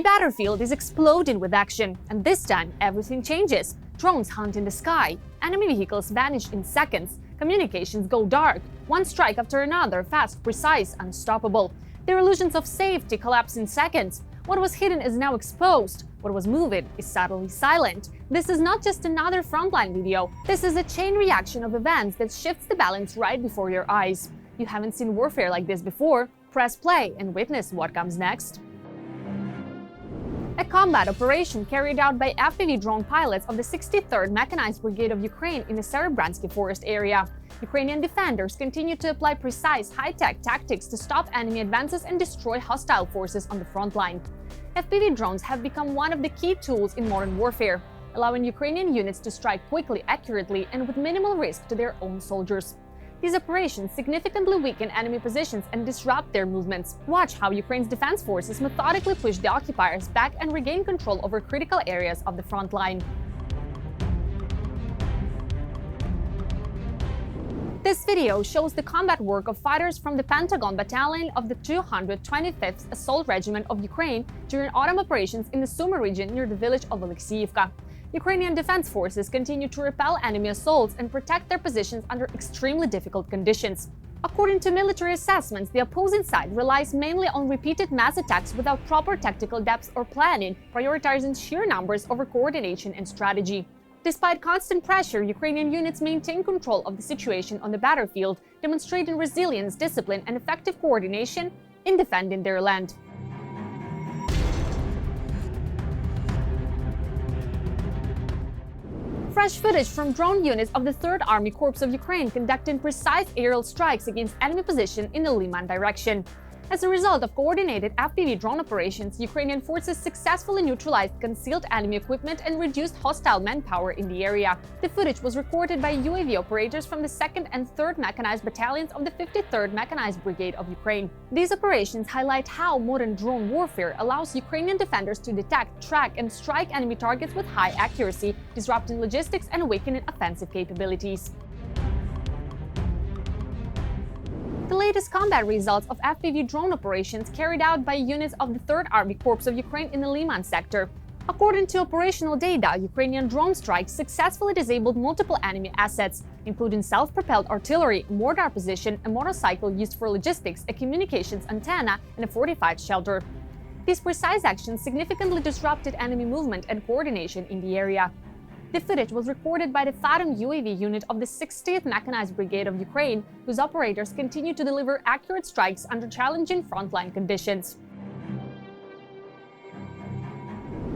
battlefield is exploding with action, and this time everything changes. Drones hunt in the sky, enemy vehicles vanish in seconds, communications go dark, one strike after another, fast, precise, unstoppable. Their illusions of safety collapse in seconds. What was hidden is now exposed. What was moving is subtly silent. This is not just another Frontline video. This is a chain reaction of events that shifts the balance right before your eyes. You haven't seen warfare like this before? Press play and witness what comes next. A combat operation carried out by FPV drone pilots of the 63rd Mechanized Brigade of Ukraine in the Serebransky forest area. Ukrainian defenders continue to apply precise, high-tech tactics to stop enemy advances and destroy hostile forces on the front line. FPV drones have become one of the key tools in modern warfare, allowing Ukrainian units to strike quickly, accurately, and with minimal risk to their own soldiers. These operations significantly weaken enemy positions and disrupt their movements. Watch how Ukraine's defense forces methodically push the occupiers back and regain control over critical areas of the front line. This video shows the combat work of fighters from the Pentagon Battalion of the 225th Assault Regiment of Ukraine during autumn operations in the Sumy region near the village of Oleksiivka. Ukrainian defense forces continue to repel enemy assaults and protect their positions under extremely difficult conditions. According to military assessments, the opposing side relies mainly on repeated mass attacks without proper tactical depth or planning, prioritizing sheer numbers over coordination and strategy. Despite constant pressure, Ukrainian units maintain control of the situation on the battlefield, demonstrating resilience, discipline, and effective coordination in defending their land. Fresh footage from drone units of the 3rd Army Corps of Ukraine conducting precise aerial strikes against enemy position in the Leman direction. As a result of coordinated FPV drone operations, Ukrainian forces successfully neutralized concealed enemy equipment and reduced hostile manpower in the area. The footage was recorded by UAV operators from the 2nd and 3rd Mechanized Battalions of the 53rd Mechanized Brigade of Ukraine. These operations highlight how modern drone warfare allows Ukrainian defenders to detect, track, and strike enemy targets with high accuracy, disrupting logistics and weakening offensive capabilities. The latest combat results of FPV drone operations carried out by units of the 3rd Army Corps of Ukraine in the Leman sector. According to operational data, Ukrainian drone strikes successfully disabled multiple enemy assets, including self-propelled artillery, a mortar position, a motorcycle used for logistics, a communications antenna, and a fortified shelter. These precise actions significantly disrupted enemy movement and coordination in the area. The footage was recorded by the Phantom UAV unit of the 60th Mechanized Brigade of Ukraine, whose operators continue to deliver accurate strikes under challenging frontline conditions.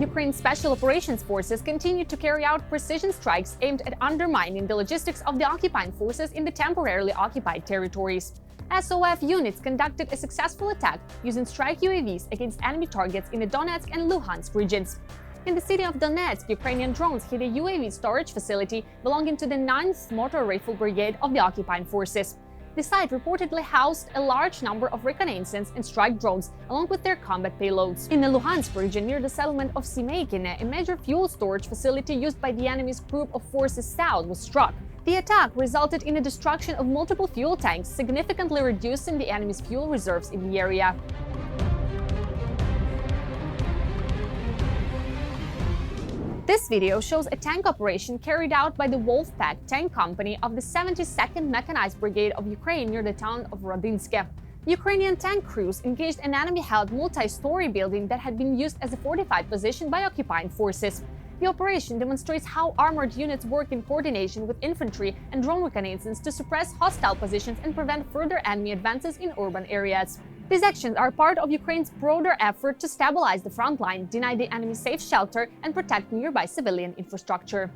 Ukraine's Special Operations Forces continue to carry out precision strikes aimed at undermining the logistics of the occupying forces in the temporarily occupied territories. SOF units conducted a successful attack using strike UAVs against enemy targets in the Donetsk and Luhansk regions. In the city of Donetsk, Ukrainian drones hit a UAV storage facility belonging to the 9th Motor Rifle Brigade of the occupying forces. The site reportedly housed a large number of reconnaissance and strike drones, along with their combat payloads. In the Luhansk region, near the settlement of Simeikine, a major fuel storage facility used by the enemy's group of forces south was struck. The attack resulted in the destruction of multiple fuel tanks, significantly reducing the enemy's fuel reserves in the area. This video shows a tank operation carried out by the Wolfpack Tank Company of the 72nd Mechanized Brigade of Ukraine near the town of Rodinske. Ukrainian tank crews engaged an enemy-held multi-story building that had been used as a fortified position by occupying forces. The operation demonstrates how armored units work in coordination with infantry and drone reconnaissance to suppress hostile positions and prevent further enemy advances in urban areas. These actions are part of Ukraine's broader effort to stabilize the front line, deny the enemy safe shelter, and protect nearby civilian infrastructure.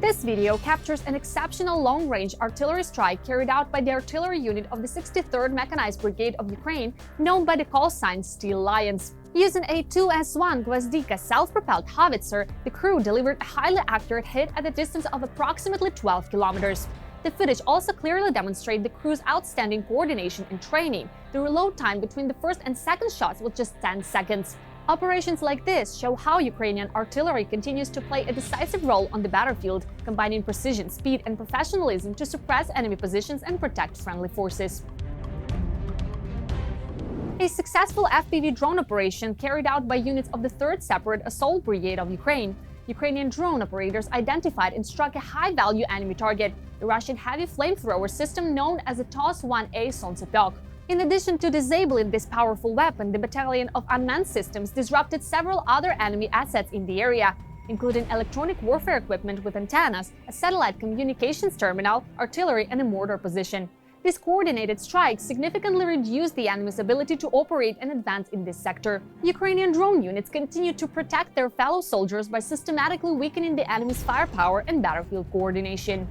This video captures an exceptional long-range artillery strike carried out by the artillery unit of the 63rd Mechanized Brigade of Ukraine, known by the call sign Steel Lions. Using a 2S1 Gvozdika self-propelled howitzer, the crew delivered a highly accurate hit at a distance of approximately 12 kilometers. The footage also clearly demonstrates the crew's outstanding coordination and training. The reload time between the first and second shots was just 10 seconds. Operations like this show how Ukrainian artillery continues to play a decisive role on the battlefield, combining precision, speed, and professionalism to suppress enemy positions and protect friendly forces. A successful FPV drone operation carried out by units of the 3rd Separate Assault Brigade of Ukraine. Ukrainian drone operators identified and struck a high-value enemy target, the Russian heavy flamethrower system known as the TOS-1A Solntsepyok. In addition to disabling this powerful weapon, the Battalion of Unmanned Systems disrupted several other enemy assets in the area, including electronic warfare equipment with antennas, a satellite communications terminal, artillery, and a mortar position. These coordinated strikes significantly reduced the enemy's ability to operate and advance in this sector. Ukrainian drone units continue to protect their fellow soldiers by systematically weakening the enemy's firepower and battlefield coordination.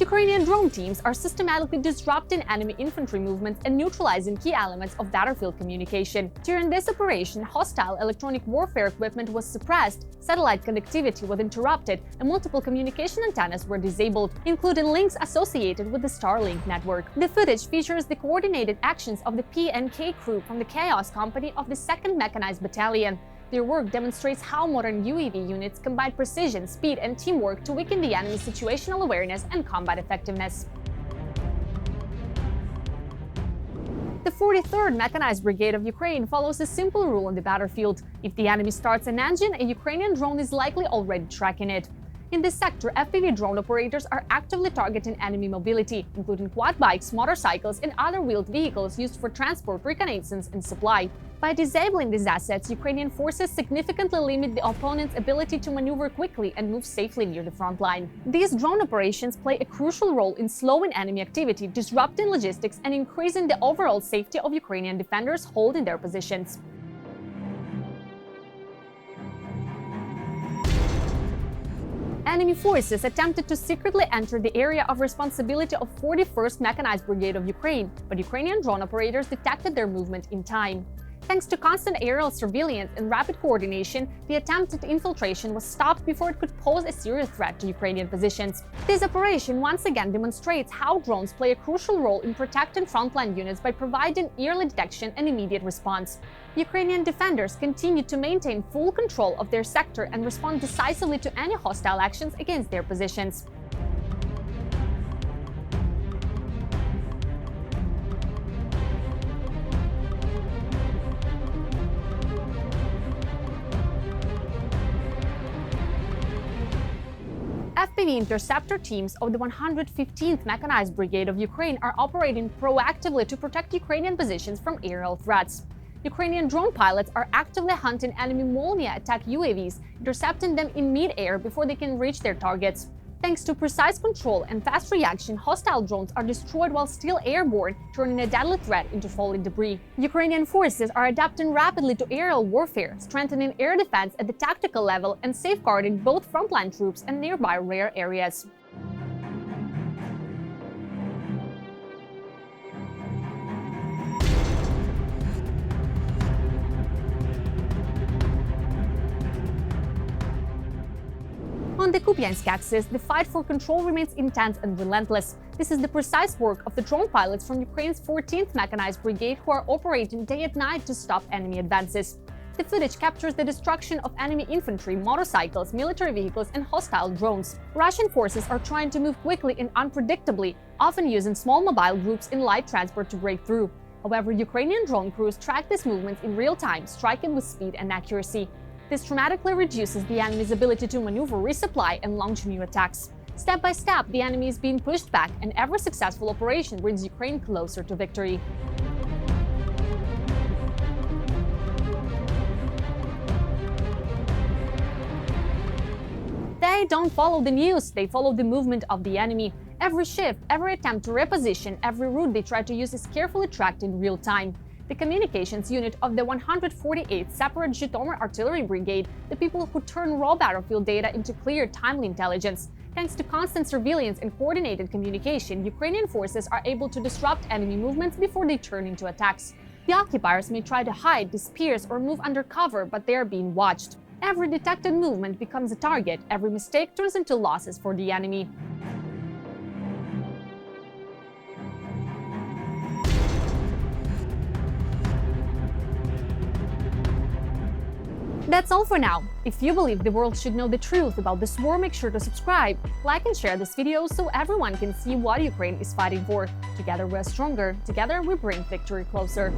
Ukrainian drone teams are systematically disrupting enemy infantry movements and neutralizing key elements of battlefield communication. During this operation, hostile electronic warfare equipment was suppressed, satellite connectivity was interrupted, and multiple communication antennas were disabled, including links associated with the Starlink network. The footage features the coordinated actions of the P&K crew from the Chaos Company of the 2nd Mechanized Battalion. Their work demonstrates how modern UAV units combine precision, speed, and teamwork to weaken the enemy's situational awareness and combat effectiveness. The 43rd Mechanized Brigade of Ukraine follows a simple rule on the battlefield. If the enemy starts an engine, a Ukrainian drone is likely already tracking it. In this sector, FPV drone operators are actively targeting enemy mobility, including quad bikes, motorcycles, and other wheeled vehicles used for transport, reconnaissance, and supply. By disabling these assets, Ukrainian forces significantly limit the opponent's ability to maneuver quickly and move safely near the front line. These drone operations play a crucial role in slowing enemy activity, disrupting logistics, and increasing the overall safety of Ukrainian defenders holding their positions. Enemy forces attempted to secretly enter the area of responsibility of 41st Mechanized Brigade of Ukraine, but Ukrainian drone operators detected their movement in time. Thanks to constant aerial surveillance and rapid coordination, the attempted infiltration was stopped before it could pose a serious threat to Ukrainian positions. This operation once again demonstrates how drones play a crucial role in protecting frontline units by providing early detection and immediate response. Ukrainian defenders continue to maintain full control of their sector and respond decisively to any hostile actions against their positions. FPV interceptor teams of the 115th Mechanized Brigade of Ukraine are operating proactively to protect Ukrainian positions from aerial threats. Ukrainian drone pilots are actively hunting enemy Molnia attack UAVs, intercepting them in mid-air before they can reach their targets. Thanks to precise control and fast reaction, hostile drones are destroyed while still airborne, turning a deadly threat into falling debris. Ukrainian forces are adapting rapidly to aerial warfare, strengthening air defense at the tactical level and safeguarding both frontline troops and nearby rare areas. On the Kubiansk axis, the fight for control remains intense and relentless. This is the precise work of the drone pilots from Ukraine's 14th Mechanized Brigade who are operating day and night to stop enemy advances. The footage captures the destruction of enemy infantry, motorcycles, military vehicles, and hostile drones. Russian forces are trying to move quickly and unpredictably, often using small mobile groups in light transport to break through. However, Ukrainian drone crews track these movements in real time, striking with speed and accuracy. This dramatically reduces the enemy's ability to maneuver, resupply, and launch new attacks. Step by step, the enemy is being pushed back, and every successful operation brings Ukraine closer to victory. They don't follow the news, they follow the movement of the enemy. Every shift, every attempt to reposition, every route they try to use is carefully tracked in real time. The communications unit of the 148th Separate Zhytomyr Artillery Brigade, the people who turn raw battlefield data into clear, timely intelligence. Thanks to constant surveillance and coordinated communication, Ukrainian forces are able to disrupt enemy movements before they turn into attacks. The occupiers may try to hide, disperse, or move undercover, but they are being watched. Every detected movement becomes a target, every mistake turns into losses for the enemy. That's all for now. If you believe the world should know the truth about this war, make sure to subscribe, like and share this video so everyone can see what Ukraine is fighting for. Together we're stronger, together we bring victory closer.